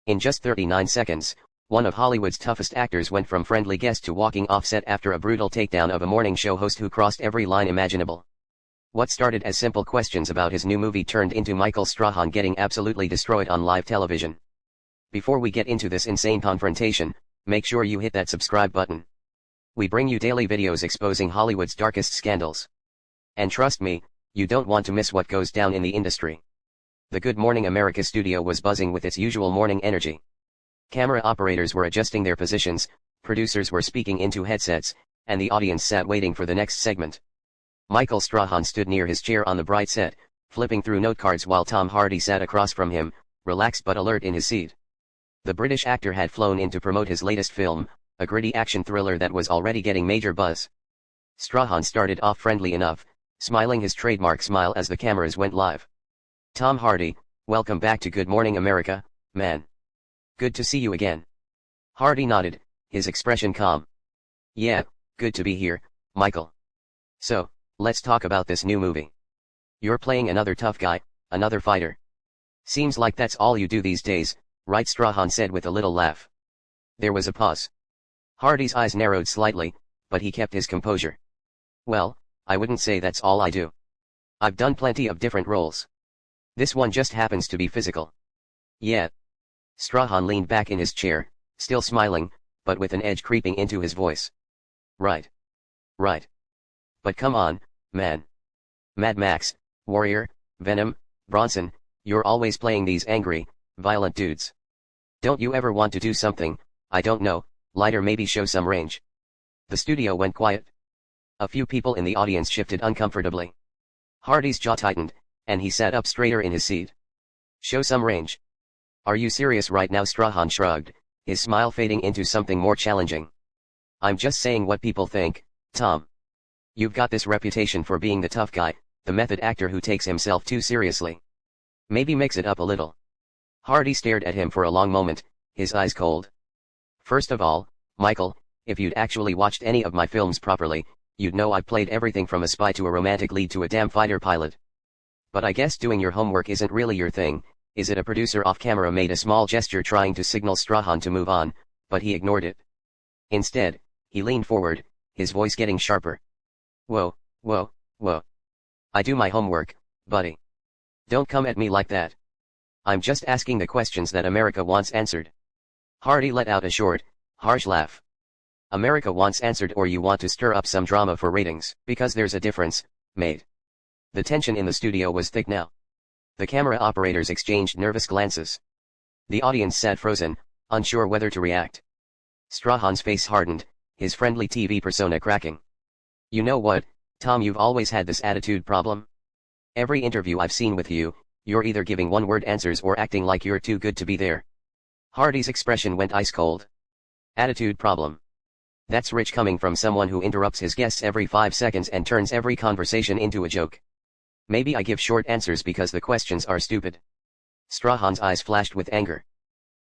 In just 39 seconds, one of Hollywood's toughest actors went from friendly guest to walking off set after a brutal takedown of a morning show host who crossed every line imaginable. What started as simple questions about his new movie turned into Michael Strahan getting absolutely destroyed on live television. Before we get into this insane confrontation, make sure you hit that subscribe button. We bring you daily videos exposing Hollywood's darkest scandals. And trust me, you don't want to miss what goes down in the industry. The Good Morning America studio was buzzing with its usual morning energy. Camera operators were adjusting their positions, producers were speaking into headsets, and the audience sat waiting for the next segment. Michael Strahan stood near his chair on the bright set, flipping through note cards while Tom Hardy sat across from him, relaxed but alert in his seat. The British actor had flown in to promote his latest film, a gritty action thriller that was already getting major buzz. Strahan started off friendly enough, smiling his trademark smile as the cameras went live. "Tom Hardy, welcome back to Good Morning America, man. Good to see you again." Hardy nodded, his expression calm. "Yeah, good to be here, Michael. So, let's talk about this new movie. You're playing another tough guy, another fighter. Seems like that's all you do these days, right?" Strahan said with a little laugh. There was a pause. Hardy's eyes narrowed slightly, but he kept his composure. "Well, I wouldn't say that's all I do. I've done plenty of different roles. This one just happens to be physical." "Yeah." Strahan leaned back in his chair, still smiling, but with an edge creeping into his voice. Right. But come on, man. Mad Max, Warrior, Venom, Bronson, you're always playing these angry, violent dudes. Don't you ever want to do something, I don't know, lighter, maybe show some range?" The studio went quiet. A few people in the audience shifted uncomfortably. Hardy's jaw tightened, and he sat up straighter in his seat. "Show some range? Are you serious right now?" Strahan shrugged, his smile fading into something more challenging. "I'm just saying what people think, Tom. You've got this reputation for being the tough guy, the method actor who takes himself too seriously. Maybe mix it up a little." Hardy stared at him for a long moment, his eyes cold. "First of all, Michael, if you'd actually watched any of my films properly, you'd know I've played everything from a spy to a romantic lead to a damn fighter pilot. But I guess doing your homework isn't really your thing, is it?" A producer off camera made a small gesture trying to signal Strahan to move on, but he ignored it. Instead, he leaned forward, his voice getting sharper. Whoa. I do my homework, buddy. Don't come at me like that. I'm just asking the questions that America wants answered." Hardy let out a short, harsh laugh. "America wants answered, or you want to stir up some drama for ratings? Because there's a difference, mate." The tension in the studio was thick now. The camera operators exchanged nervous glances. The audience sat frozen, unsure whether to react. Strahan's face hardened, his friendly TV persona cracking. "You know what, Tom, you've always had this attitude problem. Every interview I've seen with you, you're either giving one-word answers or acting like you're too good to be there." Hardy's expression went ice cold. "Attitude problem? That's rich coming from someone who interrupts his guests every 5 seconds and turns every conversation into a joke. Maybe I give short answers because the questions are stupid." Strahan's eyes flashed with anger.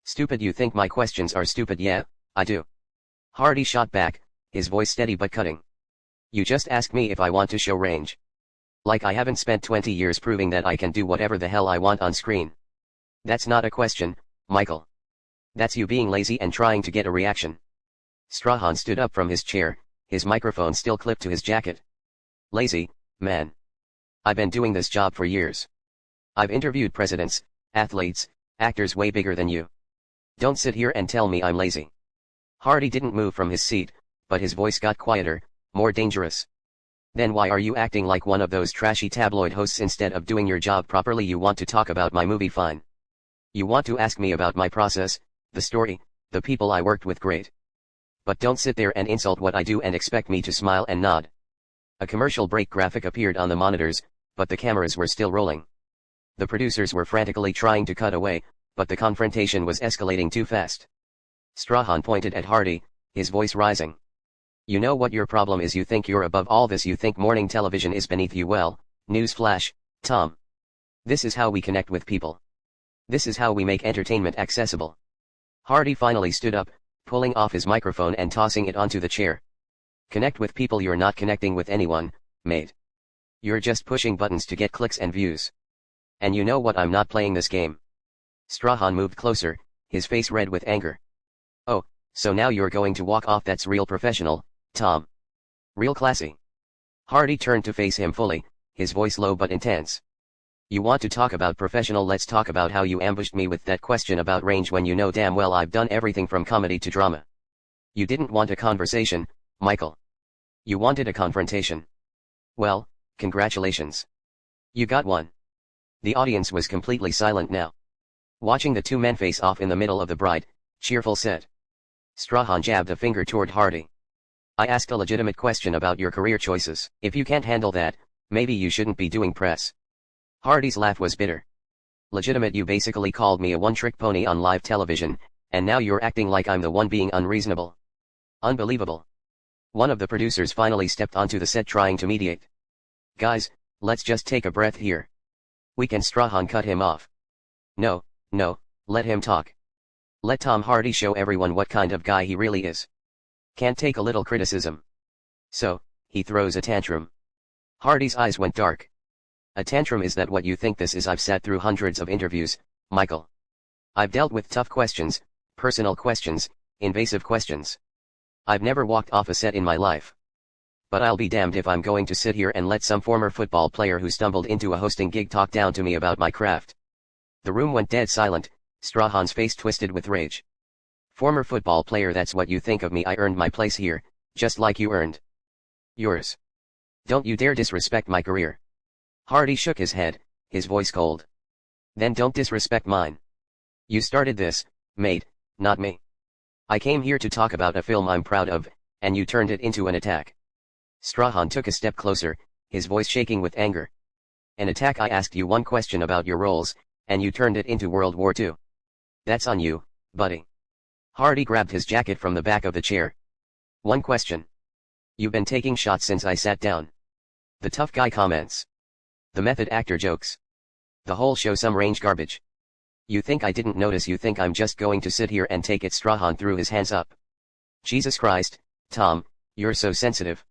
"Stupid? You think my questions are stupid?" "Yeah, I do." Hardy shot back, his voice steady but cutting. "You just asked me if I want to show range. Like I haven't spent 20 years proving that I can do whatever the hell I want on screen. That's not a question, Michael. That's you being lazy and trying to get a reaction." Strahan stood up from his chair, his microphone still clipped to his jacket. "Lazy, man. I've been doing this job for years. I've interviewed presidents, athletes, actors way bigger than you. Don't sit here and tell me I'm lazy." Hardy didn't move from his seat, but his voice got quieter, more dangerous. "Then why are you acting like one of those trashy tabloid hosts instead of doing your job properly? You want to talk about my movie, fine. You want to ask me about my process, the story, the people I worked with, great. But don't sit there and insult what I do and expect me to smile and nod." A commercial break graphic appeared on the monitors, but the cameras were still rolling. The producers were frantically trying to cut away, but the confrontation was escalating too fast. Strahan pointed at Hardy, his voice rising. "You know what your problem is? You think you're above all this. You think morning television is beneath you. Well, newsflash, Tom. This is how we connect with people. This is how we make entertainment accessible." Hardy finally stood up, pulling off his microphone and tossing it onto the chair. "Connect with people? You're not connecting with anyone, mate. You're just pushing buttons to get clicks and views. And you know what? I'm not playing this game." Strahan moved closer, his face red with anger. Oh, so now you're going to walk off? That's real professional, Tom. Real classy. Hardy turned to face him fully, his voice low but intense. You want to talk about professional? Let's talk about how you ambushed me with that question about range when you know damn well I've done everything from comedy to drama. You didn't want a conversation, Michael. You wanted a confrontation. Well, congratulations. You got one. The audience was completely silent now, watching the two men face off in the middle of the bright, cheerful set. Strahan jabbed a finger toward Hardy. I asked a legitimate question about your career choices. If you can't handle that, maybe you shouldn't be doing press. Hardy's laugh was bitter. Legitimate? You basically called me a one-trick pony on live television, and now you're acting like I'm the one being unreasonable. Unbelievable. One of the producers finally stepped onto the set trying to mediate. Guys, let's just take a breath here. We can. Strahan cut him off. No, let him talk. Let Tom Hardy show everyone what kind of guy he really is. Can't take a little criticism. So, he throws a tantrum. Hardy's eyes went dark. A tantrum? Is that what you think this is? I've sat through hundreds of interviews, Michael. I've dealt with tough questions, personal questions, invasive questions. I've never walked off a set in my life. But I'll be damned if I'm going to sit here and let some former football player who stumbled into a hosting gig talk down to me about my craft. The room went dead silent, Strahan's face twisted with rage. Former football player? That's what you think of me? I earned my place here, just like you earned yours. Don't you dare disrespect my career. Hardy shook his head, his voice cold. Then don't disrespect mine. You started this, mate, not me. I came here to talk about a film I'm proud of, and you turned it into an attack. Strahan took a step closer, his voice shaking with anger. An attack? I asked you one question about your roles, and you turned it into World War II. That's on you, buddy. Hardy grabbed his jacket from the back of the chair. One question. You've been taking shots since I sat down. The tough guy comments. The method actor jokes. The whole show some range garbage. You think I didn't notice? You think I'm just going to sit here and take it? Strahan threw his hands up. Jesus Christ, Tom, you're so sensitive.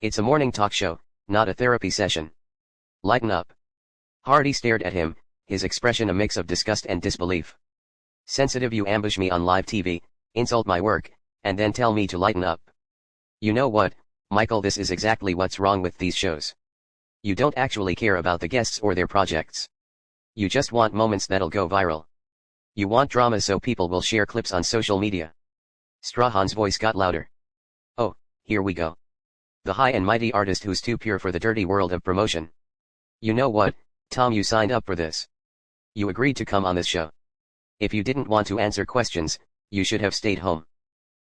It's a morning talk show, not a therapy session. Lighten up. Hardy stared at him, his expression a mix of disgust and disbelief. Sensitive? You ambush me on live TV, insult my work, and then tell me to lighten up. You know what, Michael, this is exactly what's wrong with these shows. You don't actually care about the guests or their projects. You just want moments that'll go viral. You want drama so people will share clips on social media. Strahan's voice got louder. Oh, here we go. The high and mighty artist who's too pure for the dirty world of promotion. You know what, Tom, you signed up for this. You agreed to come on this show. If you didn't want to answer questions, you should have stayed home.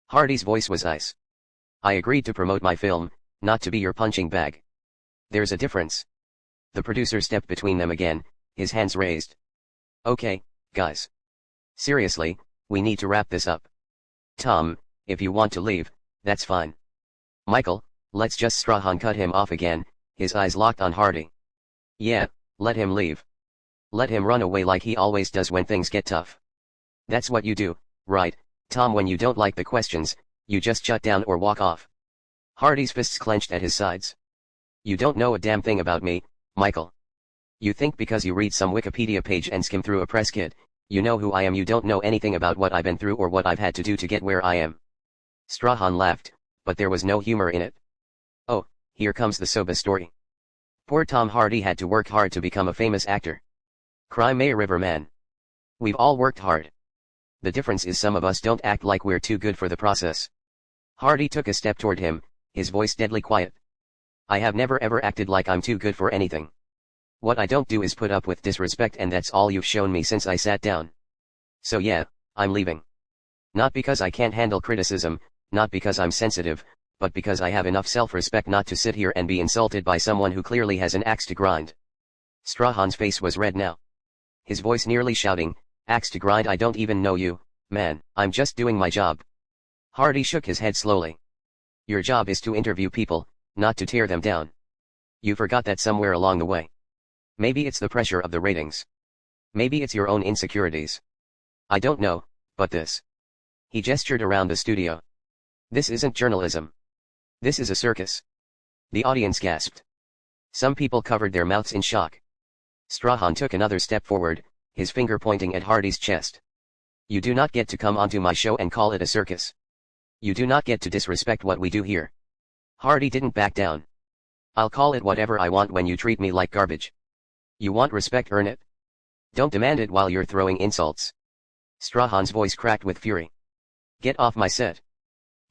Hardy's voice was ice. I agreed to promote my film, not to be your punching bag. There's a difference. The producer stepped between them again, his hands raised. Okay, guys. Seriously, we need to wrap this up. Tom, if you want to leave, that's fine. Michael, let's just. Strahan cut him off again, his eyes locked on Hardy. Yeah, let him leave. Let him run away like he always does when things get tough. That's what you do, right, Tom? When you don't like the questions, you just shut down or walk off. Hardy's fists clenched at his sides. You don't know a damn thing about me, Michael. You think because you read some Wikipedia page and skim through a press kit, you know who I am. You don't know anything about what I've been through or what I've had to do to get where I am. Strahan laughed, but there was no humor in it. Oh, here comes the soba story. Poor Tom Hardy had to work hard to become a famous actor. Cry May River man. We've all worked hard. The difference is some of us don't act like we're too good for the process. Hardy took a step toward him, his voice deadly quiet. I have never ever acted like I'm too good for anything. What I don't do is put up with disrespect, and that's all you've shown me since I sat down. So yeah, I'm leaving. Not because I can't handle criticism, not because I'm sensitive, but because I have enough self-respect not to sit here and be insulted by someone who clearly has an axe to grind. Strahan's face was red now. His voice nearly shouting, axe to grind? I don't even know you, man. I'm just doing my job. Hardy shook his head slowly. Your job is to interview people, not to tear them down. You forgot that somewhere along the way. Maybe it's the pressure of the ratings. Maybe it's your own insecurities. I don't know, but this. He gestured around the studio. This isn't journalism. This is a circus. The audience gasped. Some people covered their mouths in shock. Strahan took another step forward, his finger pointing at Hardy's chest. You do not get to come onto my show and call it a circus. You do not get to disrespect what we do here. Hardy didn't back down. I'll call it whatever I want when you treat me like garbage. You want respect, earn it. Don't demand it while you're throwing insults. Strahan's voice cracked with fury. Get off my set.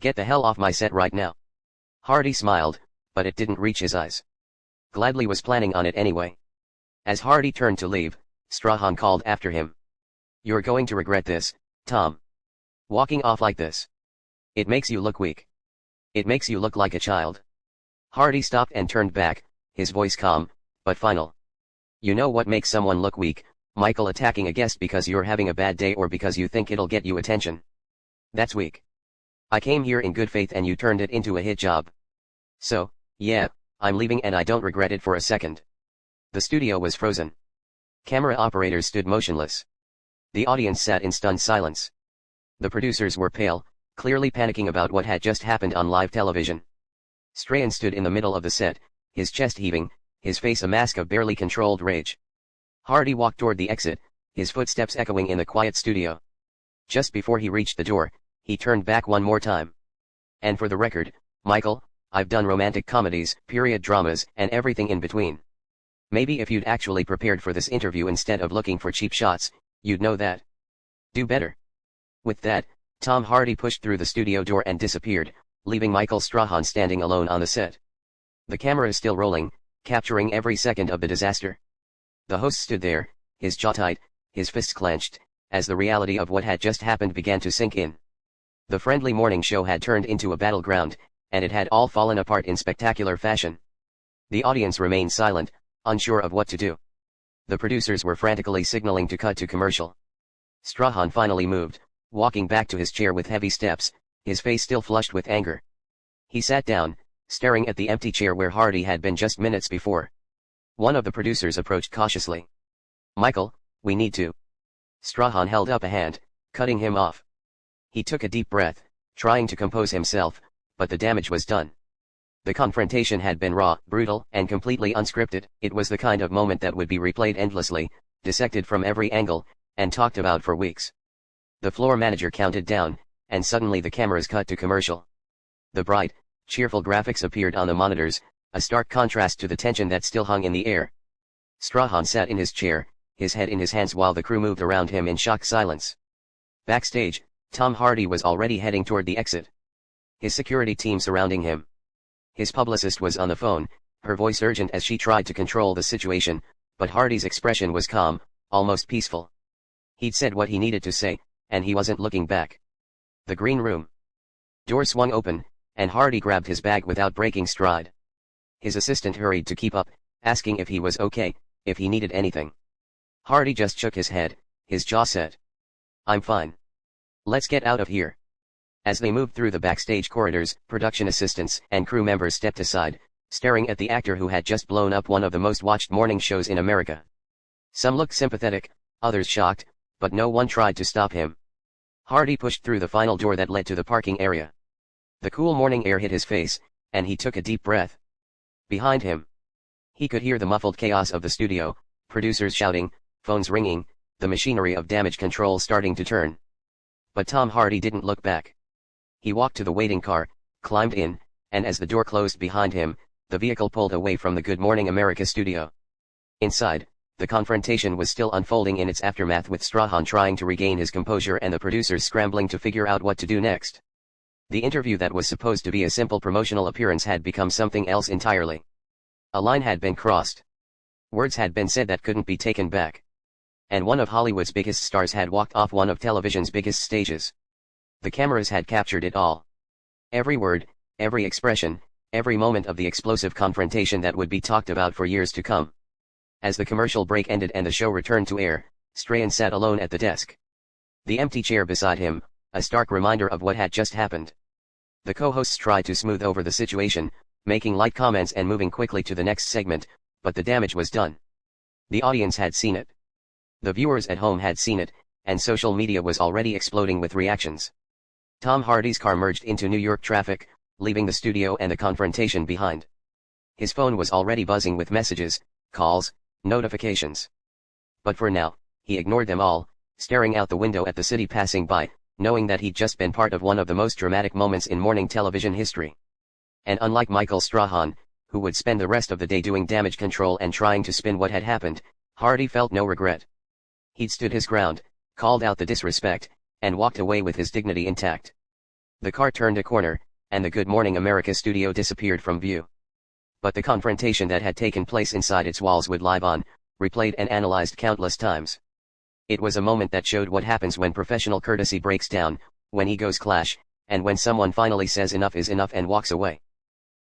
Get the hell off my set right now. Hardy smiled, but it didn't reach his eyes. Gladly was planning on it anyway. As Hardy turned to leave, Strahan called after him. You're going to regret this, Tom. Walking off like this. It makes you look weak. It makes you look like a child. Hardy stopped and turned back, his voice calm, but final. You know what makes someone look weak, Michael, attacking a guest because you're having a bad day or because you think it'll get you attention. That's weak. I came here in good faith and you turned it into a hit job. So, yeah, I'm leaving and I don't regret it for a second. The studio was frozen. Camera operators stood motionless. The audience sat in stunned silence. The producers were pale, clearly panicking about what had just happened on live television. Strahan stood in the middle of the set, his chest heaving, his face a mask of barely controlled rage. Hardy walked toward the exit, his footsteps echoing in the quiet studio. Just before he reached the door, he turned back one more time. And for the record, Michael, I've done romantic comedies, period dramas, and everything in between. Maybe if you'd actually prepared for this interview instead of looking for cheap shots, you'd know that. Do better. With that, Tom Hardy pushed through the studio door and disappeared, leaving Michael Strahan standing alone on the set. The camera is still rolling, capturing every second of the disaster. The host stood there, his jaw tight, his fists clenched, as the reality of what had just happened began to sink in. The friendly morning show had turned into a battleground, and it had all fallen apart in spectacular fashion. The audience remained silent, unsure of what to do. The producers were frantically signaling to cut to commercial. Strahan finally moved, walking back to his chair with heavy steps, his face still flushed with anger. He sat down, staring at the empty chair where Hardy had been just minutes before. One of the producers approached cautiously. Michael, we need to. Strahan held up a hand, cutting him off. He took a deep breath, trying to compose himself, but the damage was done. The confrontation had been raw, brutal, and completely unscripted. It was the kind of moment that would be replayed endlessly, dissected from every angle, and talked about for weeks. The floor manager counted down, and suddenly the cameras cut to commercial. The bright, cheerful graphics appeared on the monitors, a stark contrast to the tension that still hung in the air. Strahan sat in his chair, his head in his hands while the crew moved around him in shocked silence. Backstage, Tom Hardy was already heading toward the exit. His security team surrounding him. His publicist was on the phone, her voice urgent as she tried to control the situation, but Hardy's expression was calm, almost peaceful. He'd said what he needed to say, and he wasn't looking back. The green room. Door swung open, and Hardy grabbed his bag without breaking stride. His assistant hurried to keep up, asking if he was okay, if he needed anything. Hardy just shook his head, his jaw set. I'm fine. Let's get out of here. As they moved through the backstage corridors, production assistants and crew members stepped aside, staring at the actor who had just blown up one of the most watched morning shows in America. Some looked sympathetic, others shocked, but no one tried to stop him. Hardy pushed through the final door that led to the parking area. The cool morning air hit his face, and he took a deep breath. Behind him, he could hear the muffled chaos of the studio, producers shouting, phones ringing, the machinery of damage control starting to turn. But Tom Hardy didn't look back. He walked to the waiting car, climbed in, and as the door closed behind him, the vehicle pulled away from the Good Morning America studio. Inside, the confrontation was still unfolding in its aftermath, with Strahan trying to regain his composure and the producers scrambling to figure out what to do next. The interview that was supposed to be a simple promotional appearance had become something else entirely. A line had been crossed. Words had been said that couldn't be taken back. And one of Hollywood's biggest stars had walked off one of television's biggest stages. The cameras had captured it all. Every word, every expression, every moment of the explosive confrontation that would be talked about for years to come. As the commercial break ended and the show returned to air, Strahan sat alone at the desk. The empty chair beside him, a stark reminder of what had just happened. The co-hosts tried to smooth over the situation, making light comments and moving quickly to the next segment, but the damage was done. The audience had seen it. The viewers at home had seen it, and social media was already exploding with reactions. Tom Hardy's car merged into New York traffic, leaving the studio and the confrontation behind. His phone was already buzzing with messages, calls, notifications. But for now, he ignored them all, staring out the window at the city passing by, knowing that he'd just been part of one of the most dramatic moments in morning television history. And unlike Michael Strahan, who would spend the rest of the day doing damage control and trying to spin what had happened, Hardy felt no regret. He'd stood his ground, called out the disrespect, and walked away with his dignity intact. The car turned a corner, and the Good Morning America studio disappeared from view. But the confrontation that had taken place inside its walls would live on, replayed and analyzed countless times. It was a moment that showed what happens when professional courtesy breaks down, when egos clash, and when someone finally says enough is enough and walks away.